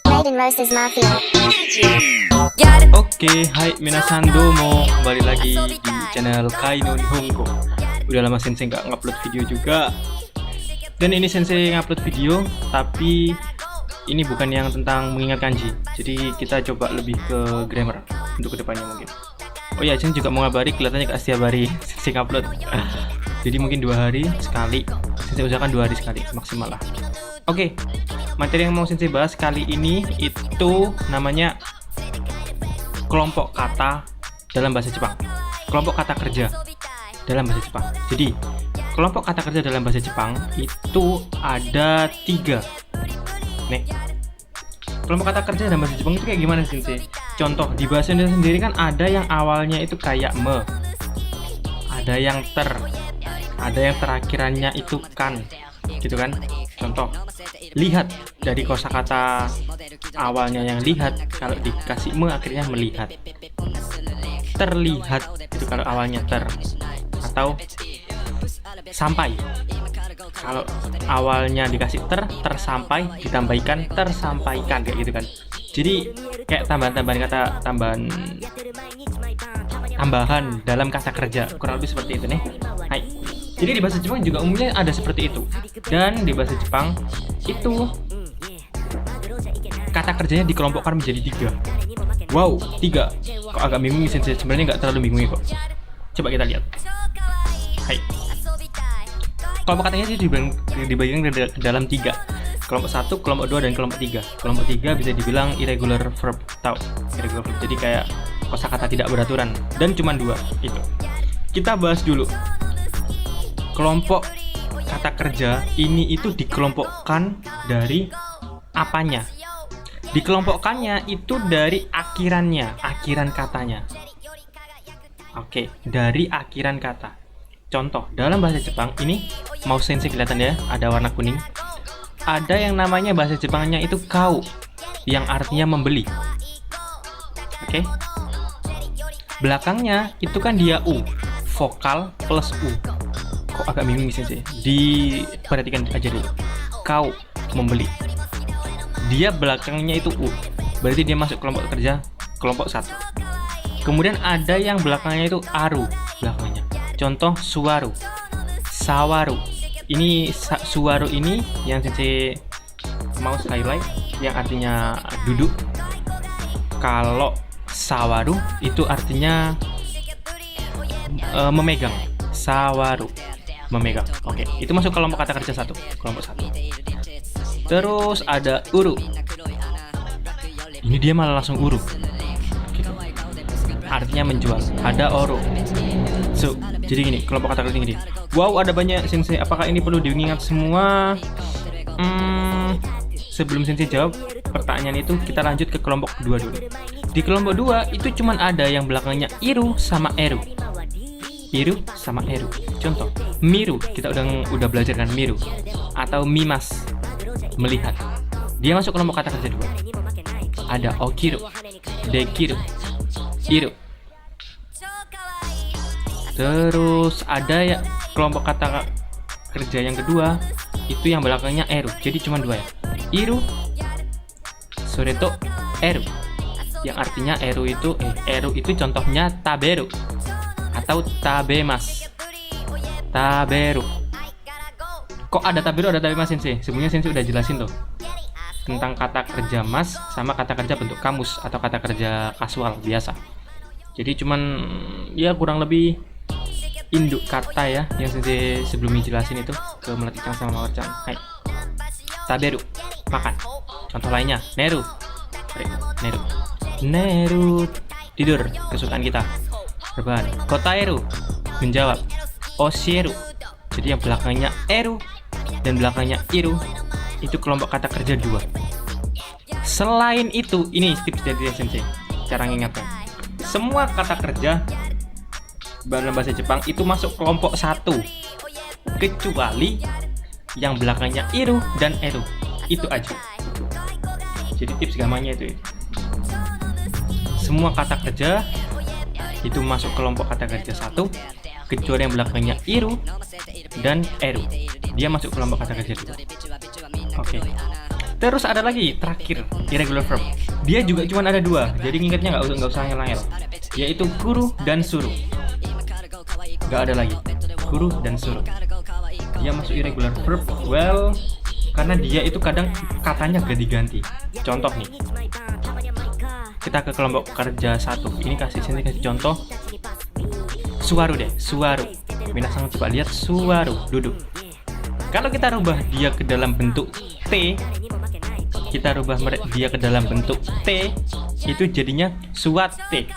Raiden Roasters Mafia. Oke, hai minasan domo, kembali lagi di channel Kaino Nihongo. Udah lama Sensei nggak ngupload video juga. Dan ini Sensei ngupload video, tapi ini bukan yang tentang mengingat kanji. Jadi kita coba lebih ke grammar untuk kedepannya mungkin. Oh ya, Sensei juga mau ngabari, kelihatannya ke setiap hari Sensei ngupload. Jadi mungkin 2 hari sekali. Sensei usahakan 2 hari sekali maksimal lah. Oke, materi yang mau Sensei bahas kali ini itu namanya kelompok kata dalam bahasa Jepang. Kelompok kata kerja dalam bahasa Jepang. Jadi, kelompok kata kerja dalam bahasa Jepang itu ada 3. Nih, kelompok kata kerja dalam bahasa Jepang itu kayak gimana Sensei? Contoh, di bahasa Indonesia sendiri kan ada yang awalnya itu kayak me, ada yang ter, ada yang terakhirannya itu kan, gitu kan? Contoh, lihat, dari kosakata awalnya yang lihat, kalau dikasih me akhirnya melihat. Terlihat itu kalau awalnya ter, atau sampai, kalau awalnya dikasih tersampai ditambahikan tersampaikan, kayak gitu kan. Jadi kayak tambahan-tambahan kata, tambahan dalam kata kerja, kurang lebih seperti itu nih. Hai. Jadi di bahasa Jepang juga umumnya ada seperti itu. Dan di bahasa Jepang itu kata kerjanya dikelompokkan menjadi 3. Wow, 3. Kok agak bingung sih? Sebenarnya nggak terlalu bingung kok. Coba kita lihat. Hai. Kelompok katanya sih dibagikan dalam 3. Kelompok 1, kelompok 2, dan kelompok 3. Kelompok 3 bisa dibilang irregular verb. Tahu? Irregular verb. Jadi kayak kosakata tidak beraturan. Dan cuma 2 itu. Kita bahas dulu. Kelompok kata kerja ini itu dikelompokkan dari apanya? Dikelompokkannya itu dari akhirannya, akhiran katanya. Oke, dari akhiran kata. Contoh, dalam bahasa Jepang ini, mau Sensei kelihatan ya, ada warna kuning. Ada yang namanya bahasa Jepangnya itu kau, yang artinya membeli. Oke. Belakangnya itu kan dia u, vokal plus u. Kok agak bingung Sensei? Diperhatikan aja dulu. Kau membeli. Dia belakangnya itu u. Berarti dia masuk kelompok kerja kelompok 1. Kemudian ada yang belakangnya itu aru belakangnya. Contoh suwaru, sawaru. Ini suwaru ini yang Sensei mau highlight yang artinya duduk. Kalau sawaru itu artinya memegang. Sawaru, memegang. Oke, itu masuk kelompok kata kerja 1, kelompok 1. Terus ada uru. Ini dia malah langsung uru. Gitu. Artinya menjual. Ada oru. So, jadi gini, kelompok kata kerja gini. Wow, ada banyak Sensei. Apakah ini perlu diingat semua? Sebelum Sensei jawab pertanyaan itu, kita lanjut ke kelompok kedua dulu. Di kelompok 2 itu cuman ada yang belakangnya iru sama eru. Iru sama eru. Contoh, miru, kita udah belajar kan miru, atau mimas, melihat. Dia masuk kelompok kata kerja 2. Ada okiru, dekiru, iru. Terus ada ya kelompok kata kerja yang kedua, itu yang belakangnya eru. Jadi cuma 2 ya. Iru, soreto, eru. Yang artinya eru itu contohnya taberu atau tabemas. Taberu. Kok ada taberu, ada tabemas Sensei? Sebelumnya Sensei udah jelasin tuh tentang kata kerja mas sama kata kerja bentuk kamus atau kata kerja kasual biasa. Jadi cuman ya kurang lebih induk kata ya yang Sensei sebelumnya jelasin itu ke Melati-chan sama Mawar-chan. Hai. Taberu, makan. Contoh lainnya, neru. Neru. Neru, tidur, kesukaan kita. Rebahan. Kotaeru, menjawab. Osieru. Jadi yang belakangnya eru dan belakangnya iru itu kelompok kata kerja 2. Selain itu, ini tips dari Sensei, cara mengingatkan. Semua kata kerja dalam bahasa Jepang itu masuk kelompok 1, kecuali yang belakangnya iru dan eru. Itu aja. Jadi tips gampangnya itu. Semua kata kerja itu masuk kelompok kata kerja 1, kecuali yang belakangnya iru dan eru. Dia masuk kelompok kata kerja 2. Oke. Terus ada lagi terakhir irregular verb. Dia juga cuma ada dua, jadi ngingetnya nggak usah ngel-ngel. Yaitu kuru dan suru. Nggak ada lagi. Kuru dan suru. Dia masuk irregular verb. Well, karena dia itu kadang katanya ganti-ganti. Contoh nih. Kita ke kelompok kerja 1. Ini kasih contoh. Suwaru deh, suwaru. Minasang coba lihat suwaru, duduk. Kalau kita rubah dia ke dalam bentuk T, kita rubah dia ke dalam bentuk T, itu jadinya suwate.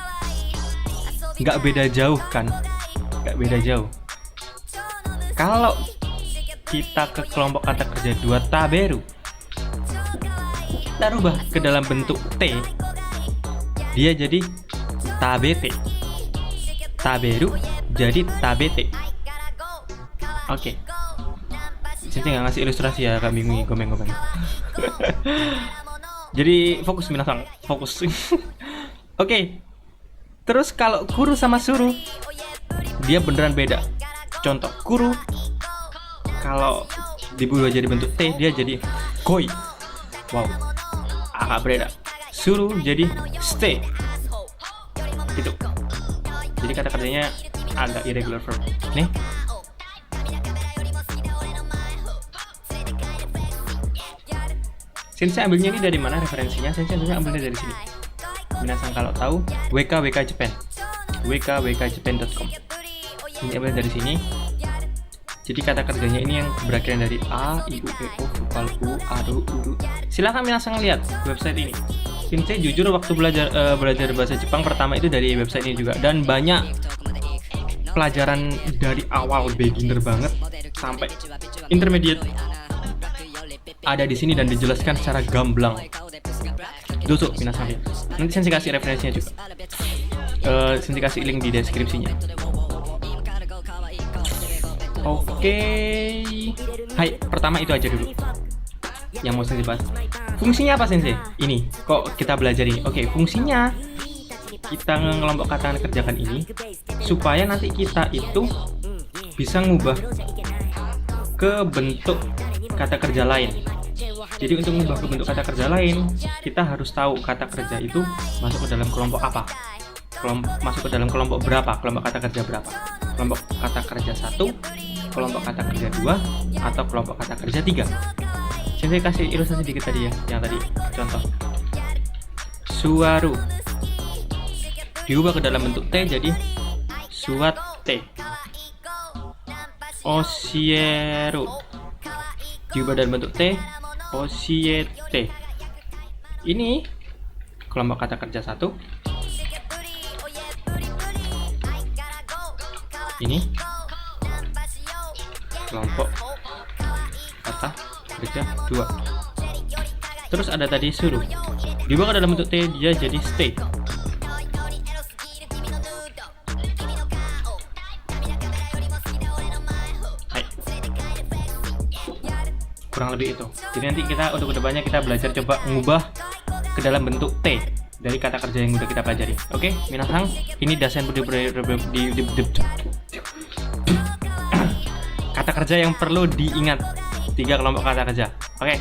Nggak beda jauh kan? Nggak beda jauh. Kalau kita ke kelompok kata kerja 2 taberu, kita rubah ke dalam bentuk T, dia jadi tabete. Taberu jadi tabete. Oke. Sini nggak ngasih ilustrasi ya, kak bingung gomeng-gomeng. Jadi fokus minasang, fokus. Oke. Terus kalau kuru sama suru, dia beneran beda. Contoh kuru, kalau dibuat jadi bentuk T, dia jadi koi. Wow, agak beda. Suru jadi stay. Gitu. Jadi kata kerjanya agak irregular verb. Nih. Sensei ambilnya ini dari mana referensinya? Sensei ambilnya dari sini. Minasang kalau tahu, WKWK Japan. WKWKJapan.com. Ini ambil dari sini. Jadi kata kerjanya ini yang berakhir dari A, I, U, E, O, vokal U, Aru, Uru. Silahkan minasang lihat website ini. Sensei jujur waktu belajar bahasa Jepang pertama itu dari website ini juga, dan banyak pelajaran dari awal beginner banget sampai intermediate ada di sini dan dijelaskan secara gamblang. Dusuk minasang lihat. Nanti Sensei kasih referensinya juga. Sensei kasih link di deskripsinya. Oke. Hai, pertama itu aja dulu yang mau Sensei bahas. Fungsinya apa Sensei? Ini, kok kita belajar ini? Oke, fungsinya kita ngelompok kata kerjakan ini supaya nanti kita itu bisa ngubah ke bentuk kata kerja lain. Jadi untuk ngubah ke bentuk kata kerja lain, kita harus tahu kata kerja itu masuk ke dalam kelompok apa. Masuk ke dalam kelompok berapa, kelompok kata kerja berapa. Kelompok kata kerja 1, kelompok kata kerja 2, atau kelompok kata kerja 3. Saya kasih ilustrasi sedikit tadi ya, yang tadi contoh. Suwaru diubah ke dalam bentuk T jadi suwatte. Osieru diubah dalam bentuk T, osiete. Ini kelompok kata kerja 1. Ini kelompok kata kerja 2. Terus ada tadi suruh dibawa ke dalam bentuk T, dia jadi stay. Hai. Kurang lebih itu. Jadi nanti kita untuk kedepannya kita belajar coba mengubah ke dalam bentuk T dari kata kerja yang udah kita pelajari. Oke, minasang, ini dasen kata kerja yang perlu diingat. 3 kelompok kata kerja. Oke.